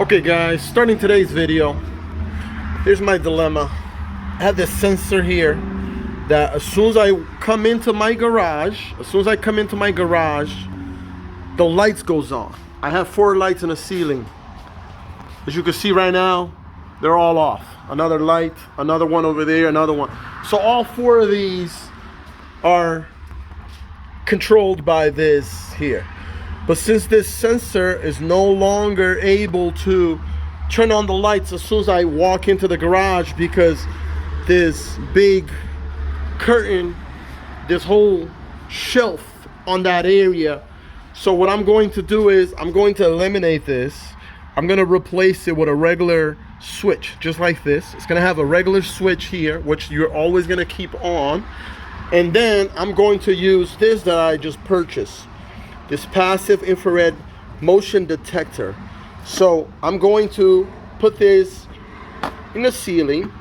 Okay guys, starting today's video, here's my dilemma. I have this sensor here that as soon as I come into my garage, the lights goes on. I have 4 lights in the ceiling. As you can see right now, they're all off. Another light, another one over there, another one. So all 4 of these are controlled by this here. But since this sensor is no longer able to turn on the lights as soon as I walk into the garage, because this big curtain, this whole shelf on that area. So what I'm going to do is I'm going to eliminate this. I'm going to replace it with a regular switch, just like this. It's going to have a regular switch here, which you're always going to keep on. And then I'm going to use this that I just purchased, this passive infrared motion detector. So I'm going to put this in the ceiling.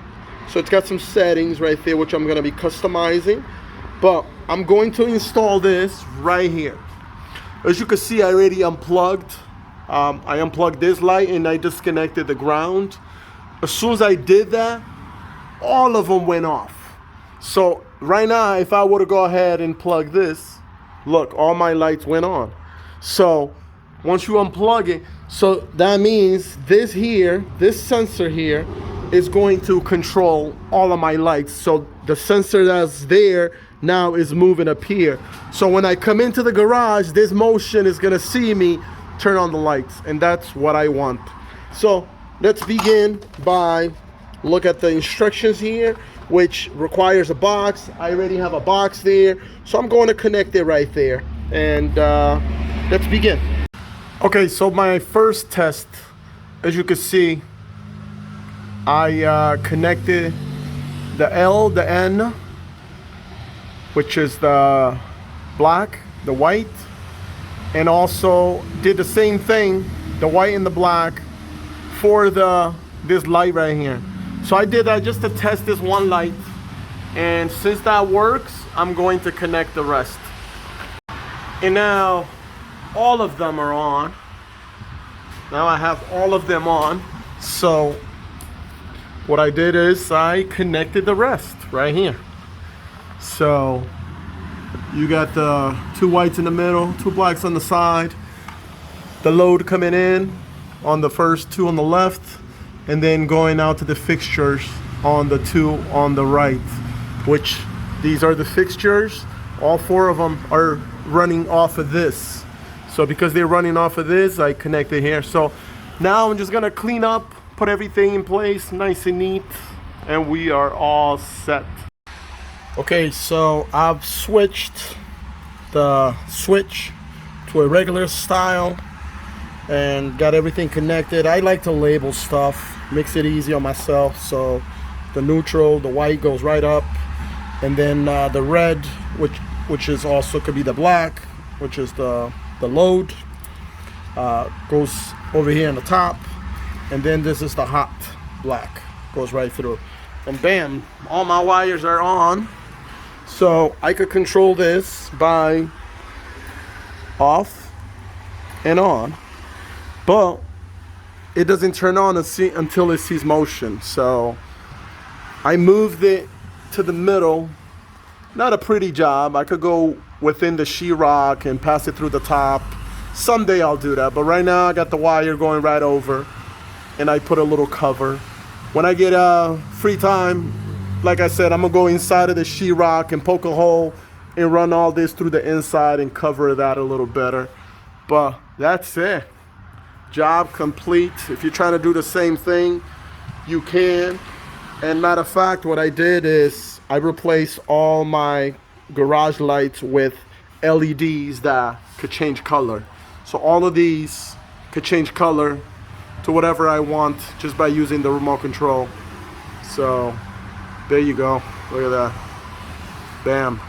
So it's got some settings right there, which I'm going to be customizing. But I'm going to install this right here. As you can see, I already unplugged. I unplugged this light and I disconnected the ground. As soon as I did that, all of them went off. So right now, if I were to go ahead and plug this, look, all my lights went on. So once you unplug it, so that means this here, this sensor here is going to control all of my lights. So the sensor that's there now is moving up here. So when I come into the garage, this motion is gonna see me turn on the lights, and that's what I want. So let's begin by look at the instructions here, which requires a box. I already have a box there, so I'm going to connect it right there, and let's begin. Okay, so my first test, as you can see, I connected the L, the N, which is the black, the white, and also did the same thing, the white and the black, for this light right here. So I did that just to test this one light, and since that works, I'm going to connect the rest. And now all of them are on. Now I have all of them on. So what I did is I connected the rest right here. So you got the 2 whites in the middle, 2 blacks on the side, the load coming in on the first 2 on the left, and then going out to the fixtures on the 2 on the right, which these are the fixtures. All 4 of them are running off of this. So because they're running off of this, I connected here. So now I'm just gonna clean up, put everything in place nice and neat, and we are all set. Okay, so I've switched the switch to a regular style and got everything connected. I like to label stuff, makes it easy on myself. So the neutral, the white goes right up, and then the red, which is also could be the black, which is the load, goes over here on the top, and then this is the hot black, goes right through, and bam, all my wires are on. So I could control this by off and on, but it doesn't turn on until it sees motion. So I moved it to the middle. Not a pretty job. I could go within the sheetrock and pass it through the top. Someday I'll do that, but right now I got the wire going right over, and I put a little cover. When I get free time, like I said, I'm gonna go inside of the sheetrock and poke a hole and run all this through the inside and cover that a little better. But that's it. Job complete. If you're trying to do the same thing, you can. And matter of fact, what I did is I replaced all my garage lights with LEDs that could change color. So all of these could change color to whatever I want just by using the remote control. So there you go. Look at that. Bam.